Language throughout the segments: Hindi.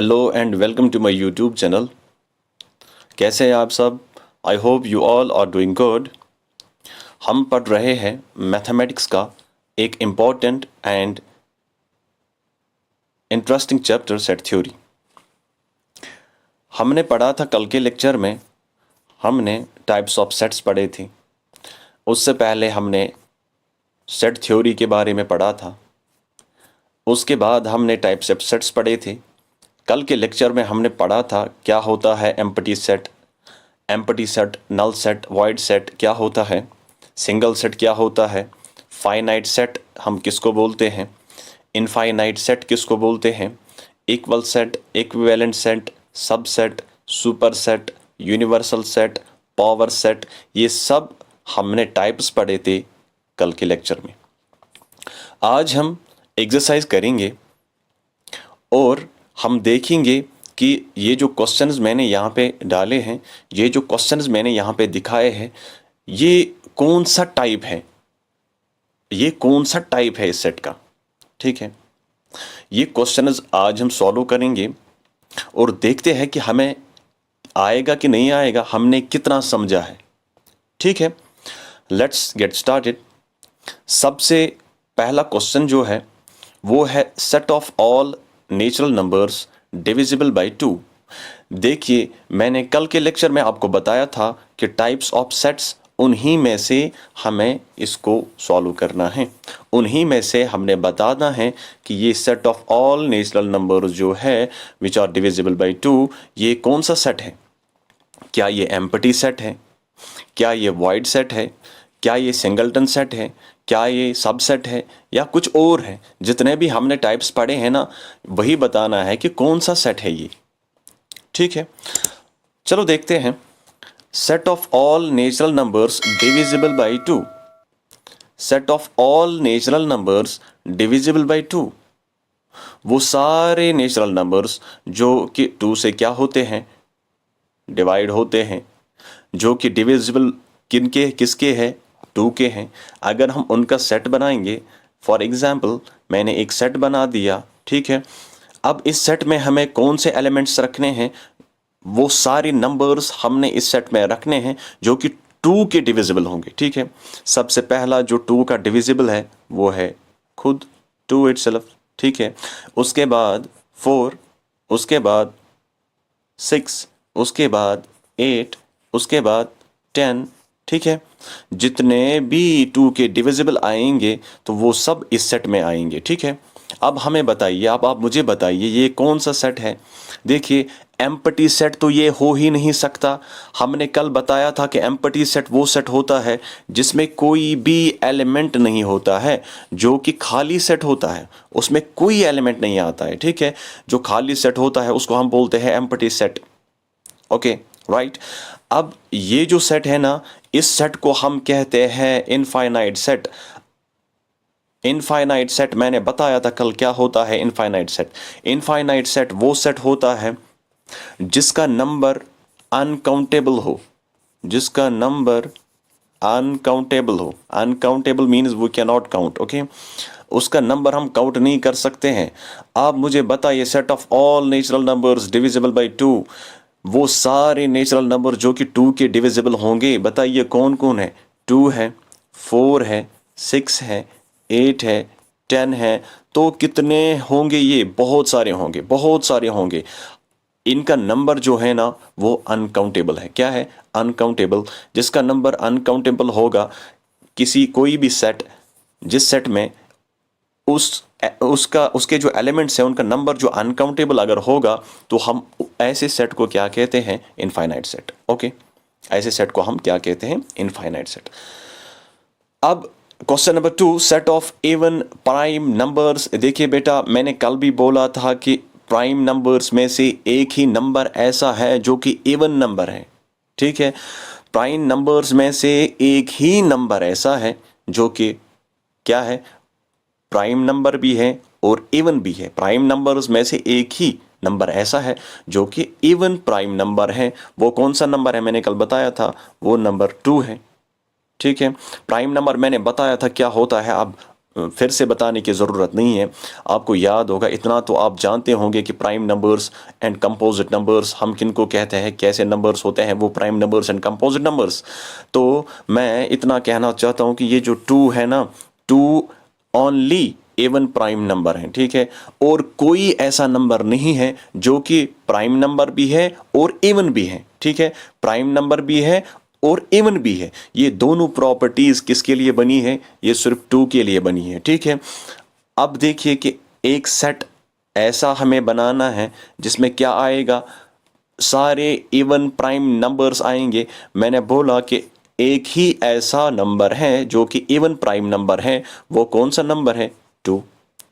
Hello and welcome to my YouTube channel. कैसे हैं आप सब? I hope you all are doing good. हम पढ़ रहे हैं मैथमेटिक्स का एक important and interesting chapter set theory. हमने पढ़ा था कल के लेक्चर में, हमने टाइप्स ऑफ सेट्स पढ़े थे। उससे पहले हमने सेट थ्योरी के बारे में पढ़ा था। उसके बाद हमने टाइप्स ऑफ सेट्स पढ़े थे। कल के लेक्चर में हमने पढ़ा था क्या होता है empty set, null set, void set क्या होता है, सिंगल सेट क्या होता है, फाइनाइट सेट हम किसको बोलते हैं, इनफाइनाइट सेट किसको बोलते हैं, equal set, equivalent set, subset, super set, universal set, power set, ये सब हमने टाइप्स पढ़े थे कल के लेक्चर में। आज हम एक्सरसाइज करेंगे और हम देखेंगे कि ये जो क्वेश्चंस मैंने यहाँ पे डाले हैं, ये जो क्वेश्चंस मैंने यहाँ पे दिखाए हैं, ये कौन सा टाइप है, ये कौन सा टाइप है इस सेट का। ठीक है, ये क्वेश्चंस आज हम सॉल्व करेंगे और देखते हैं कि हमें आएगा कि नहीं आएगा, हमने कितना समझा है। ठीक है, लेट्स गेट स्टार्टेड। सबसे पहला क्वेश्चन जो है वो है set of all natural numbers divisible by 2। देखिए, मैंने कल के लेक्चर में आपको बताया था कि टाइप्स ऑफ सेट्स, उन्हीं में से हमें इसको सॉल्व करना है, उन्हीं में से हमने बताना है कि ये set of all natural numbers जो है विच आर डिविजिबल बाय 2, ये कौन सा सेट है। क्या ये एम्प्टी सेट है, क्या ये वॉइड सेट है, क्या ये सिंगलटन सेट है, क्या ये सबसेट है या कुछ और है। जितने भी हमने टाइप्स पढ़े हैं ना, वही बताना है कि कौन सा सेट है ये। ठीक है, चलो देखते हैं। Set of all natural numbers divisible by 2। Set of all natural numbers divisible by 2, वो सारे नेचुरल नंबर्स जो कि 2 से क्या होते हैं, डिवाइड होते हैं, जो कि डिविजिबल किनके किसके है, 2 के हैं। अगर हम उनका सेट बनाएंगे, फॉर एग्जाम्पल मैंने एक सेट बना दिया, ठीक है। अब इस सेट में हमें कौन से एलिमेंट्स रखने हैं, वो सारे नंबर्स हमने इस सेट में रखने हैं जो कि 2 के डिविजिबल होंगे। ठीक है, सबसे पहला जो 2 का डिविजिबल है वो है खुद 2 इटसेल्फ। ठीक है, उसके बाद 4, उसके बाद 6, उसके बाद 8, उसके बाद 10। ठीक है, जितने भी 2 के डिविजिबल आएंगे तो वो सब इस सेट में आएंगे। ठीक है, अब हमें बताइए, अब आप मुझे बताइए ये कौन सा सेट है। देखिए, एम्प्टी सेट तो ये हो ही नहीं सकता। हमने कल बताया था कि एम्प्टी सेट वो सेट होता है जिसमें कोई भी एलिमेंट नहीं होता है, जो कि खाली सेट होता है, उसमें कोई एलिमेंट नहीं आता है। ठीक है, जो खाली सेट होता है उसको हम बोलते हैं एम्प्टी सेट। Okay, right. अब ये जो सेट है ना, इस सेट को हम कहते हैं इनफाइनाइट सेट। इनफाइनाइट सेट मैंने बताया था कल क्या होता है इनफाइनाइट सेट। इनफाइनाइट सेट वो सेट होता है जिसका नंबर अनकाउंटेबल हो, जिसका नंबर अनकाउंटेबल हो। Uncountable means we can not count. Okay, उसका नंबर हम काउंट नहीं कर सकते हैं। आप मुझे बताइए set of all natural numbers divisible by 2, वो सारे नेचुरल नंबर जो कि 2 के डिविजिबल होंगे, बताइए कौन कौन है। 2 है, 4 है, 6 है, 8 है, 10 है। तो कितने होंगे ये? बहुत सारे होंगे, बहुत सारे होंगे। इनका नंबर जो है ना वो अनकाउंटेबल है। क्या है? अनकाउंटेबल। जिसका नंबर अनकाउंटेबल होगा, किसी कोई भी सेट, जिस सेट में उसके जो एलिमेंट्स हैं उनका नंबर जो अनकाउंटेबल अगर होगा, तो हम ऐसे सेट को क्या कहते हैं? Infinite set. ओके, ऐसे सेट को हम क्या कहते हैं? Infinite set. अब question number 2, set of even prime numbers. देखिए बेटा, मैंने कल भी बोला था कि प्राइम नंबर्स में से एक ही नंबर ऐसा है जो कि इवन नंबर है। ठीक है, प्राइम नंबर्स में से एक ही नंबर ऐसा है जो कि क्या है? प्राइम नंबर भी है और इवन भी है। प्राइम नंबर्स में से एक ही नंबर ऐसा है जो कि इवन प्राइम नंबर है। वो कौन सा नंबर है? मैंने कल बताया था, वो नंबर 2 है। ठीक है, प्राइम नंबर मैंने बताया था क्या होता है। अब फिर से बताने की ज़रूरत नहीं है, आपको याद होगा, इतना तो आप जानते होंगे कि prime numbers and composite numbers हम किनको कहते हैं, कैसे नंबर्स होते हैं वो prime numbers and composite numbers. तो मैं इतना कहना चाहता हूँ कि ये जो 2 है ना, 2 ओनली इवन प्राइम नंबर है, ठीक है, और कोई ऐसा नंबर नहीं है जो कि प्राइम नंबर भी है और इवन भी है, ठीक है, प्राइम नंबर भी है और इवन भी है। ये दोनों प्रॉपर्टीज किसके लिए बनी है? ये सिर्फ 2 के लिए बनी है, ठीक है। अब देखिए कि एक सेट ऐसा हमें बनाना है जिसमें क्या आएगा, सारे इवन प्राइम नंबर्स आएंगे। मैंने बोला कि एक ही ऐसा नंबर है जो कि इवन प्राइम नंबर है, वो कौन सा नंबर है? 2,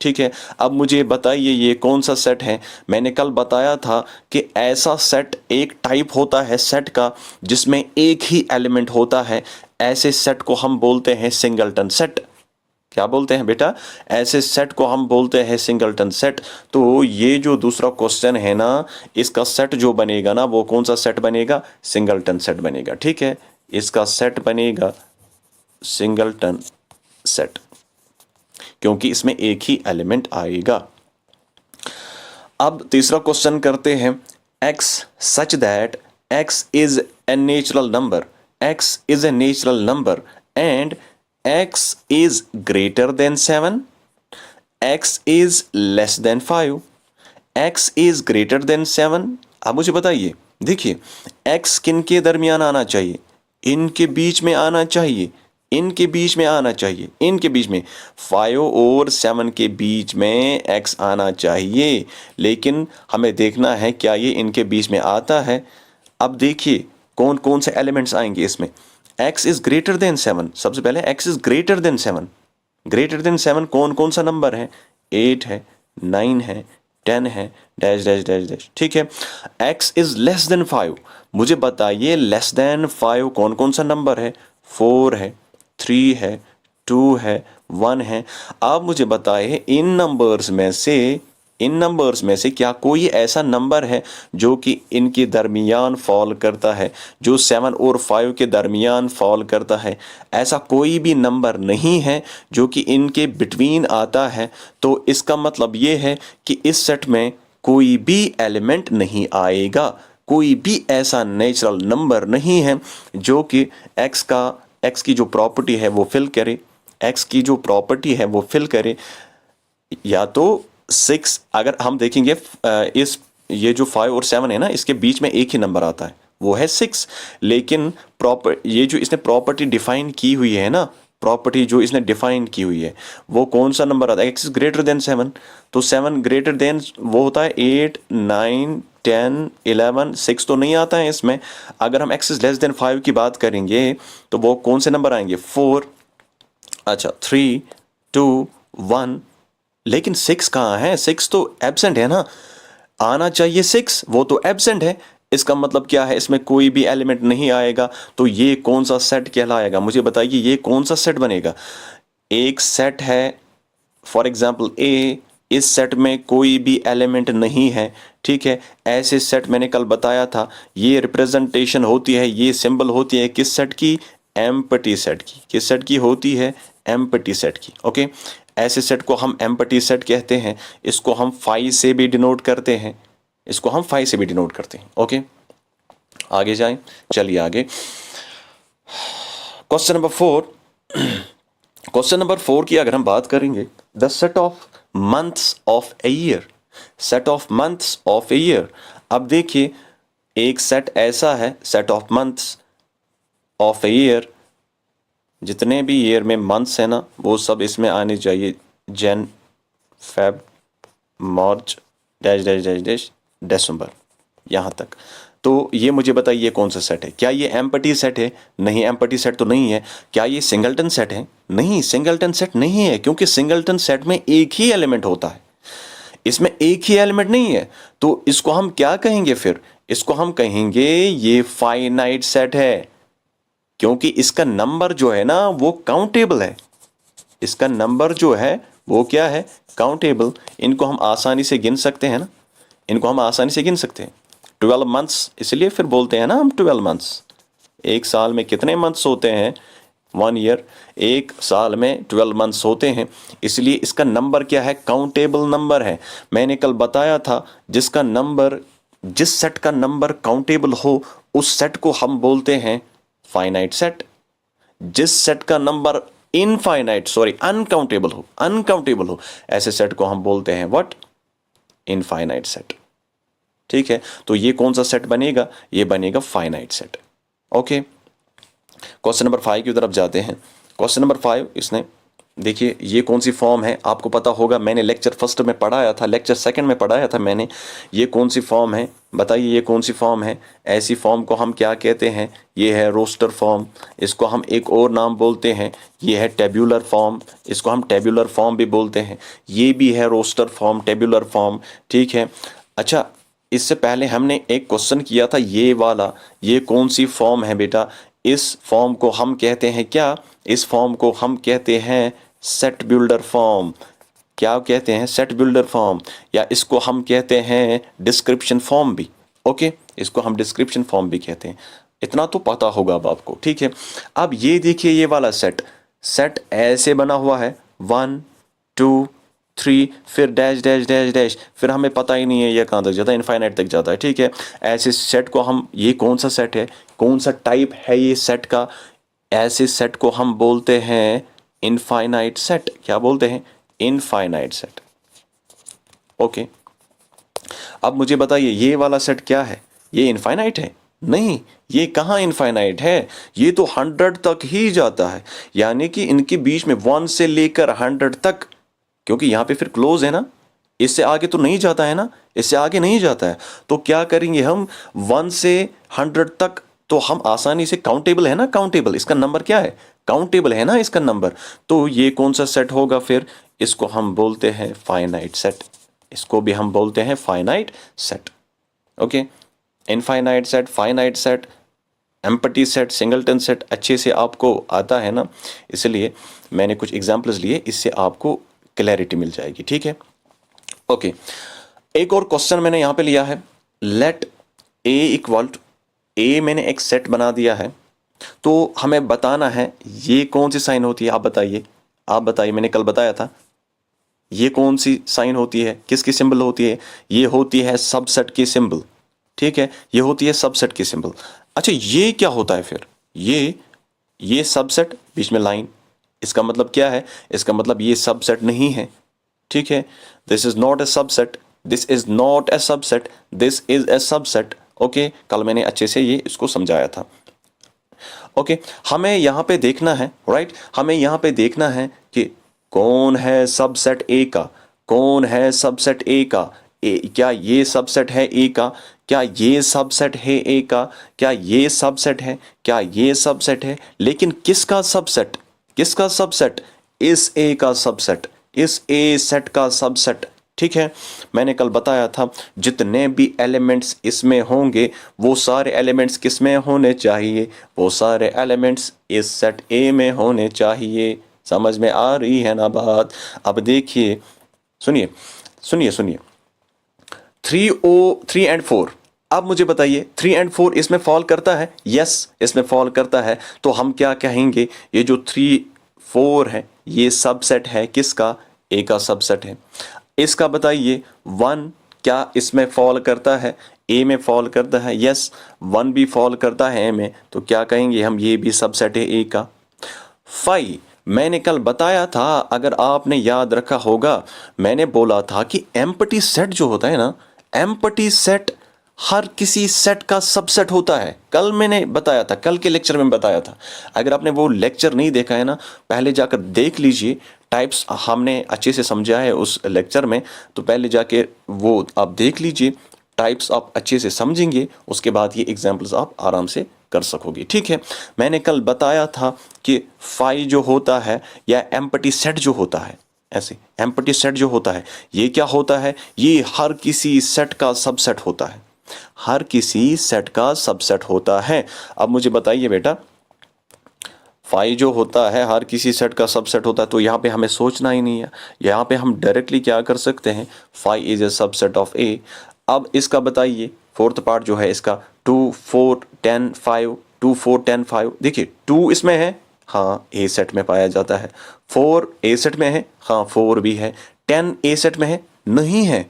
ठीक है। अब मुझे बताइए ये कौन सा सेट है? मैंने कल बताया था कि ऐसा सेट एक टाइप होता है सेट का जिसमें एक ही एलिमेंट होता है, ऐसे सेट को हम बोलते हैं सिंगलटन सेट। क्या बोलते हैं बेटा? ऐसे सेट को हम बोलते हैं सिंगलटन सेट। तो ये जो दूसरा क्वेश्चन है ना, इसका सेट जो बनेगा ना, वो कौन सा सेट बनेगा? सिंगलटन सेट बनेगा, ठीक है। इसका सेट बनेगा सिंगलटन सेट, क्योंकि इसमें एक ही एलिमेंट आएगा। अब तीसरा क्वेश्चन करते हैं, x such that x is a natural number, x is a natural number and x is greater than 7, x is less than 5, x is greater than 7। अब मुझे बताइए, देखिए x किन के दरमियान आना चाहिए? इनके बीच में आना चाहिए, इनके बीच में आना चाहिए, इनके बीच में 5 और 7 के बीच में x आना चाहिए। लेकिन हमें देखना है क्या ये इनके बीच में आता है। अब देखिए कौन कौन से एलिमेंट्स आएंगे इसमें। x इज ग्रेटर देन 7, सबसे पहले x is greater than 7। Greater than 7 कौन कौन सा नंबर है? 8 है, 9 है, 10 है, डैश डैश डैश डैश, ठीक है। x इज लेस देन 5, मुझे बताइए लेस देन 5 कौन कौन सा नंबर है? 4 है, 3 है, 2 है, 1 है। आप मुझे बताइए इन नंबर्स में से क्या कोई ऐसा नंबर है जो कि इनके दरमियान फॉल करता है, जो 7 और 5 के दरमियान फॉल करता है? ऐसा कोई भी नंबर नहीं है जो कि इनके बिटवीन आता है। तो इसका मतलब ये है कि इस सेट में कोई भी एलिमेंट नहीं आएगा, कोई भी ऐसा नेचुरल नंबर नहीं है जो कि एक्स की जो प्रॉपर्टी है वो फिल करे, एक्स की जो प्रॉपर्टी है वो फिल करे। या तो 6, अगर हम देखेंगे इस ये जो 5 और 7 है ना, इसके बीच में एक ही नंबर आता है, वो है 6। लेकिन ये जो इसने प्रॉपर्टी डिफाइन की हुई है ना, प्रॉपर्टी जो इसने डिफाइन की हुई है, वो कौन सा नंबर आता है? X is greater than 7। तो 7 ग्रेटर देन वो होता है 8, 9, 10, 11, 6 तो नहीं आता है इसमें। अगर हम एक्स इज लेस देन 5 की बात करेंगे तो वो कौन से नंबर आएंगे? 4, अच्छा 3, 2, 1। लेकिन 6 कहाँ है? 6 तो एब्सेंट है ना, आना चाहिए 6, वो तो एब्सेंट है। इसका मतलब क्या है? इसमें कोई भी एलिमेंट नहीं आएगा। तो ये कौन सा सेट कहलाएगा? मुझे बताइए ये कौन सा सेट बनेगा? एक सेट है फॉर एग्जाम्पल ए, इस सेट में कोई भी एलिमेंट नहीं है, ठीक है। ऐसे सेट मैंने कल बताया था, ये रिप्रेजेंटेशन होती है, ये सिंबल होती है किस सेट की? एम्प्टी सेट की। किस सेट की होती है? एम्प्टी सेट की, ओके। ऐसे सेट को हम एम्प्टी सेट कहते हैं। इसको हम 5 से भी डिनोट करते हैं, इसको हम 5 से भी डिनोट करते हैं, ओके। आगे जाएं, चलिए आगे। Question number 4। क्वेश्चन नंबर 4 की अगर हम बात करेंगे, the set of months of a year, set of months of a year. अब देखिए एक सेट ऐसा है, set of months of a year, जितने भी ईयर में मंथ्स है ना वो सब इसमें आने चाहिए, जन, फेब, मार्च, डैश डैश डैश डैश, दिसंबर, यहाँ तक। तो ये मुझे बताइए कौन सा सेट है? क्या ये एम्प्टी सेट है? नहीं, एम्प्टी सेट तो नहीं है। क्या ये सिंगलटन सेट है? नहीं, सिंगलटन सेट नहीं है, क्योंकि सिंगलटन सेट में एक ही एलिमेंट होता है, इसमें एक ही एलिमेंट नहीं है। तो इसको हम क्या कहेंगे फिर? इसको हम कहेंगे ये फाइनाइट सेट है, क्योंकि इसका नंबर जो है ना वो काउंटेबल है। इसका नंबर जो है वो क्या है? काउंटेबल। इनको हम आसानी से गिन सकते हैं ना, इनको हम आसानी से गिन सकते हैं। 12 मंथ्स, इसलिए फिर बोलते हैं ना हम 12 मंथ्स। एक साल में कितने मंथ्स होते हैं? 1 ईयर, एक साल में 12 मंथ्स होते हैं, इसलिए इसका नंबर क्या है, काउंटेबल नंबर है। मैंने कल बताया था जिसका नंबर, जिस सेट का नंबर काउंटेबल हो उस सेट को हम बोलते हैं फाइनाइट सेट। जिस सेट का नंबर इनफाइनाइट सॉरी अनकाउंटेबल हो ऐसे सेट को हम बोलते हैं व्हाट, इनफाइनाइट सेट। ठीक है, तो ये कौन सा सेट बनेगा, ये बनेगा finite set. Okay, question number 5 की तरफ जाते हैं। क्वेश्चन नंबर 5 इसने, देखिए ये कौन सी फॉर्म है, आपको पता होगा मैंने लेक्चर फर्स्ट में पढ़ाया था, लेक्चर सेकंड में पढ़ाया था मैंने, ये कौन सी फॉर्म है, बताइए ये कौन सी फॉर्म है। ऐसी फॉर्म को हम क्या कहते हैं, ये है रोस्टर फॉर्म, इसको हम एक और नाम बोलते हैं, ये है टेब्यूलर फॉर्म, इसको हम टेब्यूलर फॉर्म भी बोलते हैं, ये भी है रोस्टर फॉर्म, टेब्यूलर फॉर्म। ठीक है, अच्छा इससे पहले हमने एक क्वेश्चन किया था ये वाला, ये कौन सी फॉर्म है बेटा, इस फॉर्म को हम कहते हैं क्या, इस फॉर्म को हम कहते हैं सेट बिल्डर फॉर्म। क्या कहते हैं, सेट बिल्डर फॉर्म, या इसको हम कहते हैं डिस्क्रिप्शन फॉर्म भी। ओके, इसको हम डिस्क्रिप्शन फॉर्म भी कहते हैं, इतना तो पता होगा अब आपको। ठीक है, अब ये देखिए ये वाला सेट, सेट ऐसे बना हुआ है 1 2 3 फिर डैश डैश डैश डैश, फिर हमें पता ही नहीं है ये कहाँ तक जाता है, इनफाइनाइट तक जाता है। ठीक है, ऐसे सेट को हम, ये कौन सा सेट है, कौन सा टाइप है ये सेट का, ऐसे सेट को हम बोलते हैं इनफाइनाइट सेट। क्या बोलते हैं, इनफाइनाइट सेट। ओके, अब मुझे बताइए ये वाला सेट क्या है, ये इनफाइनाइट है, नहीं, ये कहाँ इनफाइनाइट है, ये तो 100 तक ही जाता है, यानी कि इनके बीच में 1 से लेकर 100 तक, क्योंकि यहाँ पे फिर क्लोज है ना, इससे आगे तो नहीं जाता है ना, इससे आगे नहीं जाता है, तो क्या करेंगे हम 1 से 100 तक, तो हम आसानी से, काउंटेबल है ना, काउंटेबल, इसका नंबर क्या है, काउंटेबल है ना इसका नंबर, तो ये कौन सा सेट होगा फिर, इसको हम बोलते हैं फाइनाइट सेट, इसको भी हम बोलते हैं finite set. Okay, infinite set, finite set, empty set, singleton set अच्छे से आपको आता है ना, इसलिए मैंने कुछ एग्जांपल्स लिए, इससे आपको क्लैरिटी मिल जाएगी। ठीक है, ओके, एक और क्वेश्चन मैंने यहां पे लिया है, लेट ए इक्वल टू ए, मैंने एक सेट बना दिया है, तो हमें बताना है ये कौन सी साइन होती है, आप बताइए, आप बताइए, मैंने कल बताया था ये कौन सी साइन होती है, किसकी सिंबल होती है, ये होती है सबसेट की सिंबल। ठीक है, ये होती है सबसेट की सिंबल। अच्छा ये क्या होता है फिर, ये सबसेट, बीच में लाइन, इसका मतलब क्या है, इसका मतलब ये सबसेट नहीं है। ठीक है, this is not a subset, this is not a subset, this is a subset. Okay, कल मैंने अच्छे से ये इसको समझाया था। ओके, हमें यहाँ पे देखना है, राइट, हमें यहाँ पे देखना है कि कौन है सबसेट ए का, कौन है सबसेट ए का, क्या ये सबसेट है ए का, क्या ये सबसेट है ए का, क्या ये सबसेट है, क्या ये सबसेट है, लेकिन किसका सबसेट, किसका सबसेट, इस ए का सबसेट, इस ए सेट का सबसेट। ठीक है, मैंने कल बताया था जितने भी एलिमेंट्स इसमें होंगे वो सारे एलिमेंट्स किस में होने चाहिए, वो सारे एलिमेंट्स इस सेट ए में होने चाहिए। समझ में आ रही है ना बात। अब देखिए, सुनिए सुनिए सुनिए, 3 एंड 4, अब मुझे बताइए 3 एंड 4 इसमें फॉल करता है, यस इसमें फॉल करता है, तो हम क्या कहेंगे, ये जो 3 4 है ये सबसेट है किसका, ए का सबसेट है। इसका बताइए 1 क्या इसमें फॉल करता है, ए में फॉल करता है, यस 1 भी फॉल करता है ए में, तो क्या कहेंगे हम, ये भी सबसेट है ए का। 5 मैंने कल बताया था, अगर आपने याद रखा होगा, मैंने बोला था कि एम्प्टी सेट जो होता है ना, एम्प्टी सेट हर किसी सेट का सबसेट होता है। कल मैंने बताया था, कल के लेक्चर में बताया था, अगर आपने वो लेक्चर नहीं देखा है ना, पहले जाकर देख लीजिए, टाइप्स हमने अच्छे से समझा है उस लेक्चर में, तो पहले जाके वो आप देख लीजिए, टाइप्स आप अच्छे से समझेंगे, उसके बाद ये एग्जाम्पल्स आप आराम से कर सकोगे। ठीक है, मैंने कल बताया था कि फाई जो होता है या एम्प्टी सेट जो होता है, ऐसे एम्प्टी सेट जो होता है ये क्या होता है, ये हर किसी सेट का सबसेट होता है, हर किसी सेट का सबसेट होता है। अब मुझे बताइए बेटा, फाई जो होता है हर किसी सेट का सबसेट होता है, तो यहाँ पे हमें सोचना ही नहीं है, यहाँ पे हम डायरेक्टली क्या कर सकते हैं, phi is a subset of A. अब इसका बताइए फोर्थ पार्ट जो है इसका, 2 4 10 5, 2 4 10 5, देखिए 2 इसमें है, हाँ ए सेट में पाया जाता है। 4 ए सेट में है, हाँ 4 भी है। 10 ए सेट में है, नहीं है,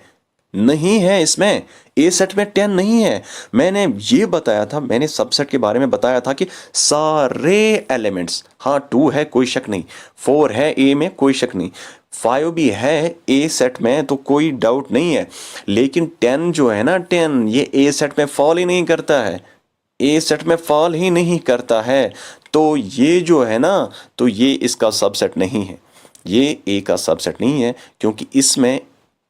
नहीं है, इसमें ए सेट में 10 नहीं है। मैंने ये बताया था, मैंने सबसेट के बारे में बताया था कि सारे एलिमेंट्स, हाँ 2 है कोई शक नहीं, 4 है ए में कोई शक नहीं, 5 भी है ए सेट में तो कोई डाउट नहीं है, लेकिन 10 जो है ना 10 ये ए सेट में फॉल ही नहीं करता है, ए सेट में फॉल ही नहीं करता है। तो ये जो है ना, तो ये इसका सबसेट नहीं है, ये ए का सबसेट नहीं है, क्योंकि इसमें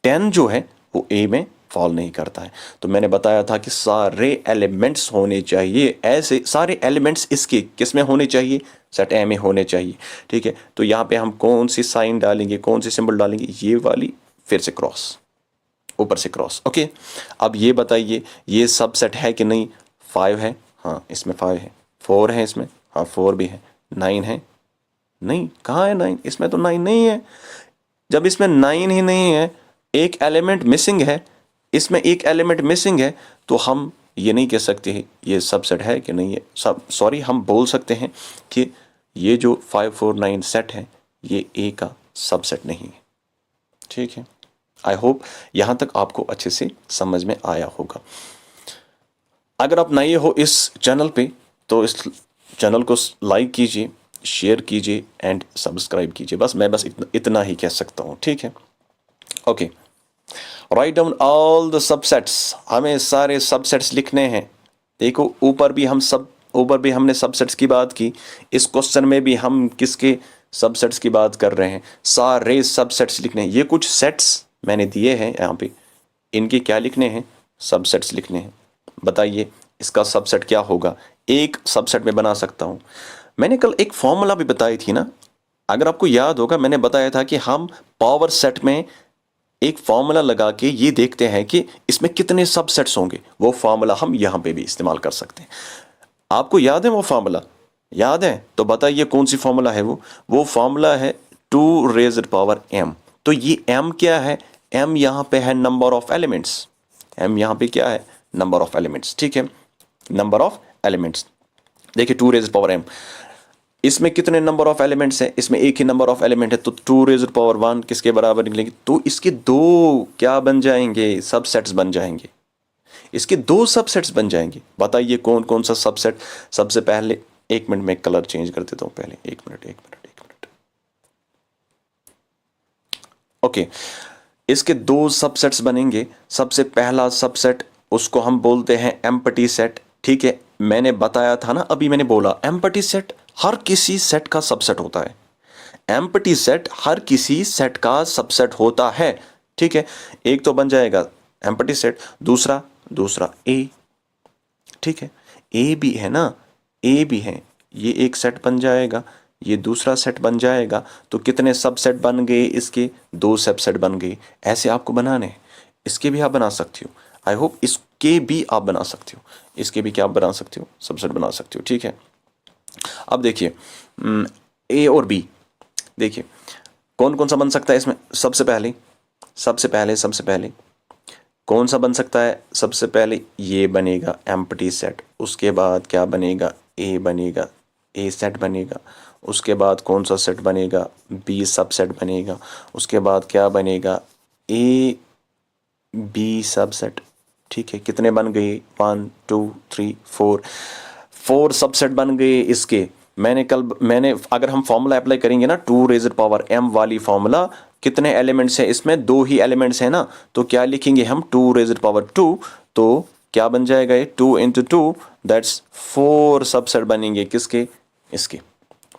10 जो है वो ए में फॉल नहीं करता है। तो मैंने बताया था कि सारे एलिमेंट्स होने चाहिए, ऐसे सारे एलिमेंट्स इसके किस में होने चाहिए, सेट ए में होने चाहिए। ठीक है, तो यहाँ पे हम कौन सी साइन डालेंगे, कौन सी सिंबल डालेंगे, ये वाली, फिर से क्रॉस, ऊपर से क्रॉस। ओके, अब ये बताइए ये सबसेट है कि नहीं। 5 है, हाँ इसमें 5 है। 4 है इसमें, हाँ 4 भी है। 9 है, नहीं, कहाँ है 9, इसमें तो 9 नहीं है। जब इसमें 9 ही नहीं है, एक एलिमेंट मिसिंग है, इसमें एक एलिमेंट मिसिंग है, तो हम ये नहीं कह सकते ये सबसेट है कि नहीं है। सब सॉरी, हम बोल सकते हैं कि ये जो 5 4 9 सेट है ये ए का सबसेट नहीं है। ठीक है, आई होप यहाँ तक आपको अच्छे से समझ में आया होगा। अगर आप नए हो इस चैनल पे तो इस चैनल को लाइक कीजिए, शेयर कीजिए एंड सब्सक्राइब कीजिए। बस इतना ही कह सकता हूँ। ठीक है, okay. Write down all the subsets, हमें सारे सबसेट्स लिखने हैं। देखो ऊपर भी हमने सबसेट्स की बात की, इस क्वेश्चन में भी हम किसके सबसेट्स की बात कर रहे हैं, सारे सबसेट्स लिखने हैं। ये कुछ सेट्स मैंने दिए हैं यहाँ पे, इनके क्या लिखने हैं, सबसेट्स लिखने हैं। बताइए इसका सबसेट क्या होगा। एक सबसेट में बना सकता हूँ। मैंने कल एक फॉर्मूला भी बताई थी ना, अगर आपको याद होगा, मैंने बताया था कि हम पावर सेट में एक फॉर्मूला लगा के ये देखते हैं कि इसमें कितने सबसेट्स होंगे। वो फॉर्मूला हम यहाँ पे भी इस्तेमाल कर सकते हैं। आपको याद है वो फॉर्मूला, याद है तो बताइए कौन सी फॉर्मूला है वो फॉर्मूला है 2 रेज़्ड पावर m। तो ये m क्या है, m यहाँ पे है नंबर ऑफ एलिमेंट्स, m यहाँ पे क्या है, नंबर ऑफ एलिमेंट्स। ठीक है, नंबर ऑफ एलिमेंट्स। देखिए 2 रेज़्ड पावर m, इसमें कितने नंबर ऑफ एलिमेंट्स हैं, इसमें एक ही नंबर ऑफ एलिमेंट है, तो 2 रेज़्ड पावर 1 किसके बराबर निकलेंगे, तो इसके दो क्या बन जाएंगे, सबसेट्स बन जाएंगे। इसके दो सबसेट्स बन जाएंगे। बताइए कौन कौन सा सबसेट। सबसे पहले, एक मिनट में कलर चेंज कर देता हूं पहले, एक मिनट। ओके, इसके दो सबसेट्स बनेंगे। सबसे पहला सबसेट, उसको हम बोलते हैं एम्प्टी सेट। ठीक है, मैंने बताया था ना, अभी मैंने बोला एम्प्टी सेट हर किसी सेट का सबसेट होता है। एम्प्टी सेट हर किसी सेट का सबसेट होता है। ठीक है, एक तो बन जाएगा एम्प्टी सेट, दूसरा ए। ठीक है, ए भी है ना, ए भी है, ये एक सेट बन जाएगा, ये दूसरा सेट बन जाएगा। तो कितने सबसेट बन गए इसके, दो सबसेट बन गए। ऐसे आपको बनाने हैं, इसके भी आप बना सकते हो। आई होप इसके भी आप बना सकते हो, इसके भी क्या आप बना सकते हो, सबसेट बना सकते हो। ठीक है, अब देखिए ए और बी, देखिए कौन कौन सा बन सकता है इसमें। सबसे पहले कौन सा बन सकता है, सबसे पहले ये बनेगा एम्प्टी सेट। उसके बाद क्या बनेगा, ए बनेगा, ए सेट बनेगा। उसके बाद कौन सा सेट बनेगा, बी सबसेट बनेगा। उसके बाद क्या बनेगा, ए बी सबसेट। ठीक है, कितने बन गए, 1 2 3 4 सबसेट बन गए इसके। मैंने अगर हम फॉर्मूला अप्लाई करेंगे ना, 2 रेज़्ड पावर m वाली फॉर्मूला, कितने एलिमेंट्स हैं इसमें, दो ही एलिमेंट्स हैं ना, तो क्या लिखेंगे हम, 2 रेज़्ड पावर 2। तो क्या बन जाएगा ये, 2 × 2 दैट्स 4 सबसेट बनेंगे किसके, इसके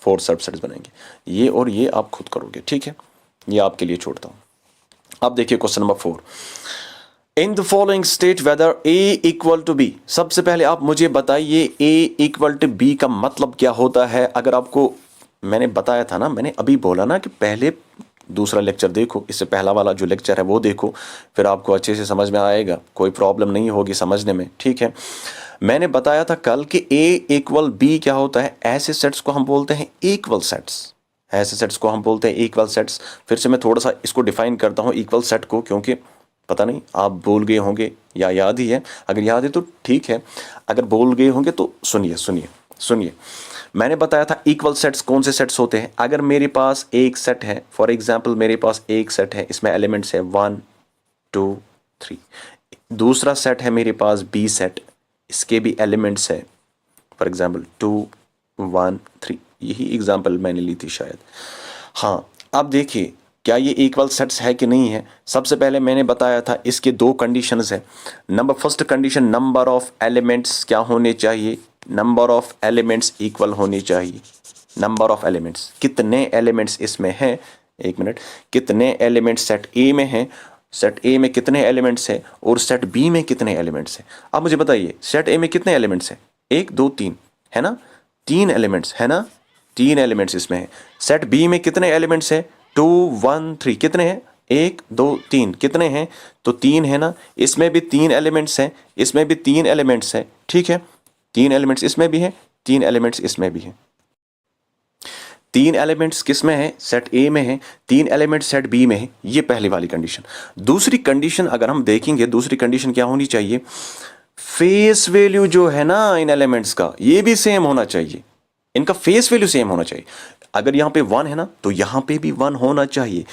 4 सबसेट्स बनेंगे। ये और ये आप खुद करोगे। ठीक है, ये आपके लिए छोड़ता हूँ। अब देखिए question number 4, in the following state whether A equal to B. सबसे पहले आप मुझे बताइए ए इक्वल टू बी का मतलब क्या होता है। अगर आपको मैंने बताया था ना, मैंने अभी बोला ना कि पहले दूसरा लेक्चर देखो, इससे पहला वाला जो लेक्चर है वो देखो, फिर आपको अच्छे से समझ में आएगा, कोई प्रॉब्लम नहीं होगी समझने में। ठीक है, मैंने बताया था कल कि ए इक्वल बी क्या होता है। ऐसे सेट्स को हम बोलते हैं इक्वल सेट्स, ऐसे सेट्स को हम बोलते हैं इक्वल सेट्स। फिर से मैं थोड़ा सा इसको डिफाइन करता हूँ इक्वल सेट को, क्योंकि पता नहीं आप भूल गए होंगे या याद ही है। अगर याद है तो ठीक है, अगर भूल गए होंगे तो सुनिए। मैंने बताया था इक्वल सेट्स कौन से सेट्स होते हैं। अगर मेरे पास एक सेट है, फॉर एग्जांपल मेरे पास एक सेट है, इसमें एलिमेंट्स है 1 2 3, दूसरा सेट है मेरे पास बी सेट, इसके भी एलिमेंट्स है फॉर एग्जांपल 2 1 3, यही एग्जांपल मैंने ली थी शायद। हाँ, अब देखिए क्या ये इक्वल सेट्स है कि नहीं है। सबसे पहले मैंने बताया था इसके दो कंडीशंस है। First condition, number of elements क्या होने चाहिए, नंबर ऑफ एलिमेंट्स इक्वल होने चाहिए। नंबर ऑफ एलिमेंट्स, कितने एलिमेंट्स इसमें हैं, एक मिनट, कितने एलिमेंट्स सेट ए में हैं, सेट ए में कितने एलिमेंट्स हैं और सेट बी में कितने एलिमेंट्स हैं। अब मुझे बताइए सेट ए में कितने एलिमेंट्स हैं, 1 2 3 है ना, 3 एलिमेंट्स है ना, 3 एलिमेंट्स इसमें है। सेट बी में कितने एलिमेंट्स हैं, 2 1 3, कितने हैं, 1 2 3, कितने हैं, तो 3 है ना। इसमें भी 3 एलिमेंट्स हैं, इसमें भी 3 एलिमेंट्स हैं, ठीक है, 3 एलिमेंट्स इसमें भी हैं, 3 एलिमेंट्स इसमें भी हैं। 3 एलिमेंट्स किस में है, सेट ए में है, 3 एलिमेंट्स सेट बी में है, ये पहली वाली कंडीशन। दूसरी कंडीशन अगर हम देखेंगे, दूसरी कंडीशन क्या होनी चाहिए, फेस वैल्यू जो है ना इन एलिमेंट्स का, ये भी सेम होना चाहिए, इनका फेस वैल्यू सेम होना चाहिए। अगर यहाँ पे 1 है ना तो यहाँ पे भी 1 होना चाहिए।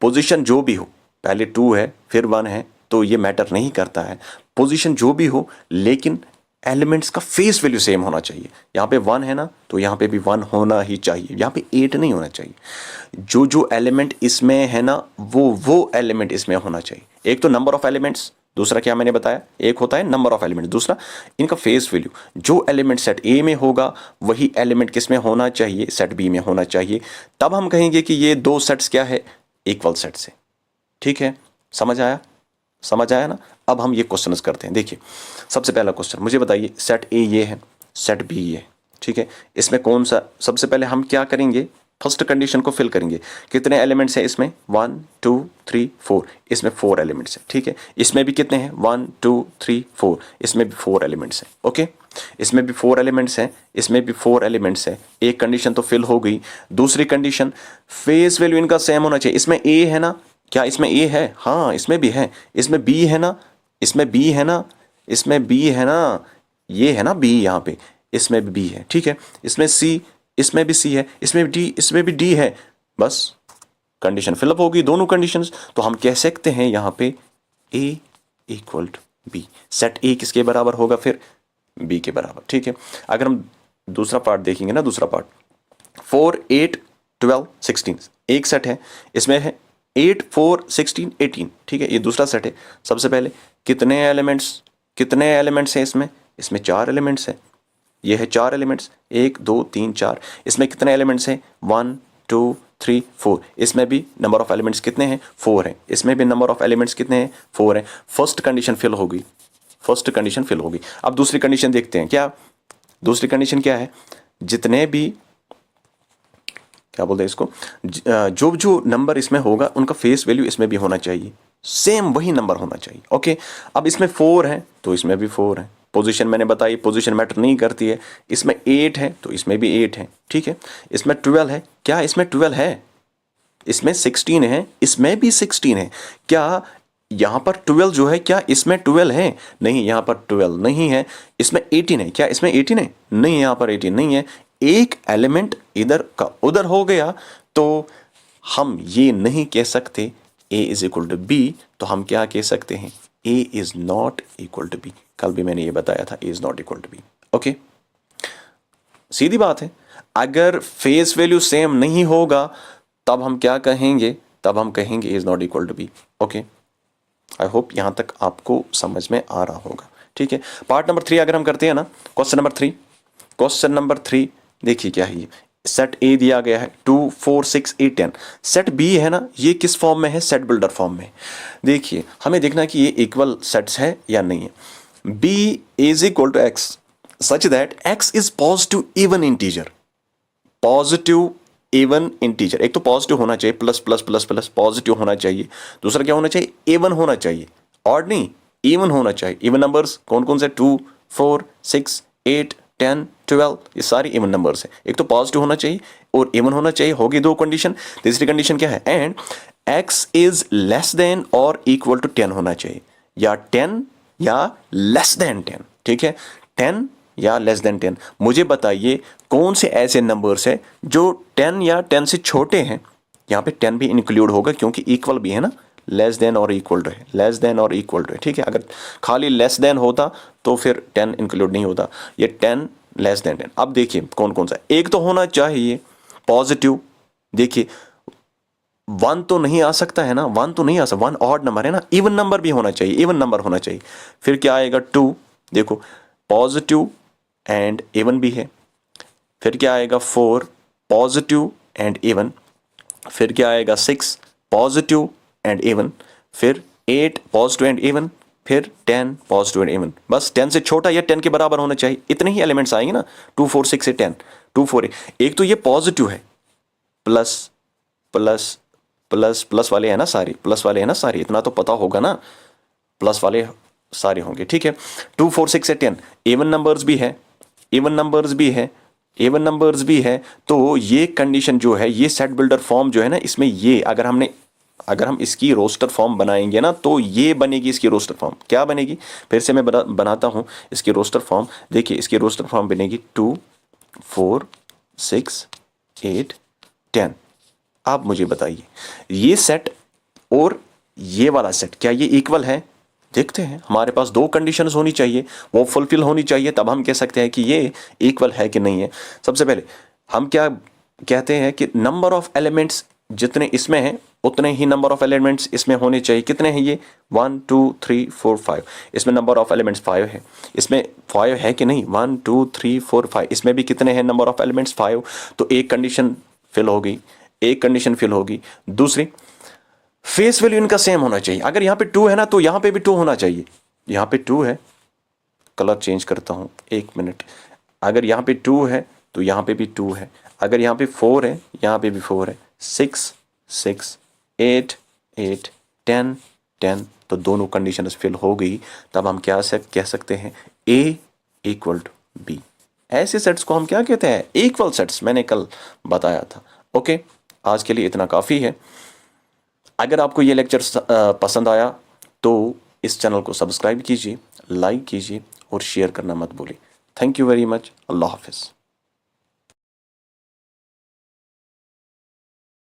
पोजीशन जो भी हो, पहले 2 है फिर 1 है तो ये मैटर नहीं करता है, पोजीशन जो भी हो, लेकिन एलिमेंट्स का फेस वैल्यू सेम होना चाहिए। यहाँ पे 1 है ना तो यहाँ पे भी 1 होना ही चाहिए, यहाँ पे 8 नहीं होना चाहिए। जो जो एलिमेंट इसमें है ना वो एलिमेंट इसमें होना चाहिए। एक तो नंबर ऑफ एलिमेंट्स, दूसरा क्या मैंने बताया, एक होता है नंबर ऑफ एलिमेंट, दूसरा इनका फेस वैल्यू। जो एलिमेंट सेट ए में होगा वही एलिमेंट किस में होना चाहिए, सेट बी में होना चाहिए। तब हम कहेंगे कि ये दो सेट्स क्या है, इक्वल सेट्स है। ठीक है, समझ आया, समझ आया ना। अब हम ये क्वेश्चन करते हैं। देखिए सबसे पहला क्वेश्चन, मुझे बताइए सेट ए ये है, सेट बी ये, ठीक है, इसमें कौन सा, सबसे पहले हम क्या करेंगे, फर्स्ट कंडीशन को फिल करेंगे। कितने एलिमेंट्स हैं इसमें, 1 2 3 4, इसमें 4 एलिमेंट्स हैं, ठीक है। इसमें भी कितने हैं, 1 2 3 4, इसमें भी 4 एलिमेंट्स हैं, ओके। इसमें भी 4 एलिमेंट्स हैं, इसमें भी 4 एलिमेंट्स हैं। एक कंडीशन तो फिल हो गई। दूसरी कंडीशन, फेस वैल्यू इनका सेम होना चाहिए। इसमें ए है ना, क्या इसमें ए है, हाँ इसमें भी है। इसमें बी है ना, इसमें बी है ना, इसमें बी है ना, ये है ना बी, यहाँ पे इसमें भी बी है, ठीक है। इसमें सी, इसमें भी सी है, इसमें भी डी, इसमें भी डी है। बस कंडीशन फिलअप होगी दोनों कंडीशंस। तो हम कह सकते हैं यहाँ पे A equal to B. Set A किसके बराबर होगा फिर, बी के बराबर, ठीक है। अगर हम दूसरा पार्ट देखेंगे ना, दूसरा पार्ट 4 8 12 16, एक सेट है, इसमें है 8 4 16 18, ठीक है, ये दूसरा सेट है। सबसे पहले कितने एलिमेंट्स हैं इसमें, इसमें 4 एलिमेंट्स हैं, ये है 4 एलिमेंट्स, 1 2 3 4। इसमें कितने एलिमेंट्स हैं, 1 2 3 4, इसमें भी नंबर ऑफ एलिमेंट्स कितने हैं, 4 हैं। इसमें भी नंबर ऑफ एलिमेंट्स कितने हैं, 4 हैं। फर्स्ट कंडीशन फिल होगी, फर्स्ट कंडीशन फिल होगी। अब दूसरी कंडीशन देखते हैं, क्या दूसरी कंडीशन क्या है, जितने भी, क्या बोलते हैं इसको, जो जो नंबर इसमें होगा उनका फेस वैल्यू इसमें भी होना चाहिए, सेम वही नंबर होना चाहिए, ओके। अब इसमें 4 है तो इसमें भी 4 है। पोजीशन मैंने बताई, पोजीशन मैटर नहीं करती है। इसमें 8 है तो इसमें भी 8 है, ठीक है। इसमें 12 है, क्या इसमें 12 है, इसमें 16 है, इसमें भी 16 है। क्या यहाँ पर 12 जो है, क्या इसमें 12 है, नहीं यहाँ पर 12 नहीं है। इसमें 18 है, क्या इसमें 18 है, नहीं यहाँ पर 18 नहीं है। एक एलिमेंट इधर का उधर हो गया तो हम ये नहीं कह सकते a is equal to B, तो हम क्या कह सकते हैं, a is not equal to B. कल भी मैंने ये बताया था, a is not equal to B, okay. सीधी बात है, अगर फेस वैल्यू सेम नहीं होगा तब हम क्या कहेंगे, तब हम कहेंगे a is not equal to B, okay. I hope यहां तक आपको समझ में आ रहा होगा, ठीक है। पार्ट नंबर 3 अगर हम करते हैं ना, क्वेश्चन नंबर 3 देखिए क्या है। सेट ए दिया गया है 2 4 6 8 10। सेट बी है ना, ये किस फॉर्म में है, सेट बिल्डर फॉर्म में। देखिए हमें देखना कि ये इक्वल सेट्स है या नहीं है। b is equal to x such that x is positive even integer, positive even integer. एक तो पॉजिटिव होना चाहिए, plus plus plus plus positive होना चाहिए। दूसरा क्या होना चाहिए, इवन होना चाहिए, ऑड नहीं, इवन होना चाहिए। इवन नंबर्स कौन कौन से, 2 4 6 8 10 12, ये सारी इवन नंबर्स हैं। एक तो पॉजिटिव होना चाहिए और इवन होना चाहिए, होगी दो कंडीशन। तीसरी कंडीशन क्या है, and x is less than और इक्वल टू 10 होना चाहिए, या 10 या लेस देन 10, ठीक है। 10 या लेस देन 10। मुझे बताइए कौन से ऐसे नंबर्स है जो 10 या 10 से छोटे हैं। यहाँ पे 10 भी इंक्लूड होगा क्योंकि इक्वल भी है ना, लेस देन और इक्वल टू है, लेस देन और इक्वल टू है, ठीक है। अगर खाली लेस देन होता तो फिर 10 इंक्लूड नहीं होता, ये 10 लेस देन 10। अब देखिए कौन कौन सा, एक तो होना चाहिए पॉजिटिव। देखिए 1 तो नहीं आ सकता है ना, 1 तो नहीं आ सकता, 1 ऑड नंबर है ना, इवन नंबर भी होना चाहिए, इवन नंबर होना चाहिए। फिर क्या आएगा 2, देखो पॉजिटिव एंड इवन भी है। फिर क्या आएगा 4 पॉजिटिव एंड इवन। फिर क्या आएगा 6 पॉजिटिव एंड इवन। फिर 8 पॉजिटिव एंड इवन। फिर 10 पॉजिटिव एंड इवन। बस 10 से छोटा या 10 के बराबर होना चाहिए, इतने ही एलिमेंट्स आएंगे ना, 2 4 6 से 10, 2 4 एक तो ये पॉजिटिव है, प्लस प्लस प्लस प्लस वाले हैं ना सारे, प्लस वाले हैं ना सारे, इतना तो पता होगा ना, प्लस वाले सारे होंगे, ठीक है। 2 4 6 से 10 इवन नंबर्स भी है, इवन नंबर्स भी है, इवन नंबर्स भी है। तो ये कंडीशन जो है, ये सेट बिल्डर फॉर्म जो है ना, इसमें ये अगर हम इसकी रोस्टर फॉर्म बनाएंगे ना, तो ये बनेगी इसकी रोस्टर फॉर्म। क्या बनेगी, फिर से मैं बनाता हूं इसकी रोस्टर फॉर्म। देखिए इसकी रोस्टर फॉर्म बनेगी 2 4 6 8 10। आप मुझे बताइए ये सेट और ये वाला सेट क्या ये इक्वल है? देखते हैं, हमारे पास 2 कंडीशंस होनी चाहिए, वो फुलफिल होनी चाहिए, तब हम कह सकते हैं कि ये इक्वल है कि नहीं है। सबसे पहले हम क्या कहते हैं कि नंबर ऑफ एलिमेंट्स जितने इसमें हैं उतने ही नंबर ऑफ एलिमेंट्स इसमें होने चाहिए। कितने हैं ये, 1 2 3 4 5। इसमें नंबर ऑफ एलिमेंट्स 5 है, इसमें 5 है कि नहीं, 1 2 3 4 5। इसमें भी कितने हैं नंबर ऑफ एलिमेंट्स, 5। तो एक कंडीशन फिल हो गई, एक कंडीशन फिल होगी। दूसरी, फेस वैल्यू इनका सेम होना चाहिए। अगर यहाँ पे 2 है ना तो यहाँ पे भी 2 होना चाहिए। यहाँ पे 2 है, कलर चेंज करता हूँ 1 मिनट। अगर यहाँ पे 2 है तो यहाँ पे भी 2 है। अगर यहाँ पे 4 है, यहाँ पे भी 4 है। 6 6 8 8 10 10। तो दोनों कंडीशंस फिल हो गई, तब हम क्या कह सकते हैं, A इक्वल टू B। ऐसे सेट्स को हम क्या कहते हैं, इक्वल सेट्स, मैंने कल बताया था। ओके, आज के लिए इतना काफ़ी है। अगर आपको ये लेक्चर पसंद आया तो इस चैनल को सब्सक्राइब कीजिए, लाइक कीजिए और शेयर करना मत भूलिए। Thank you very much. अल्लाह हाफिज़।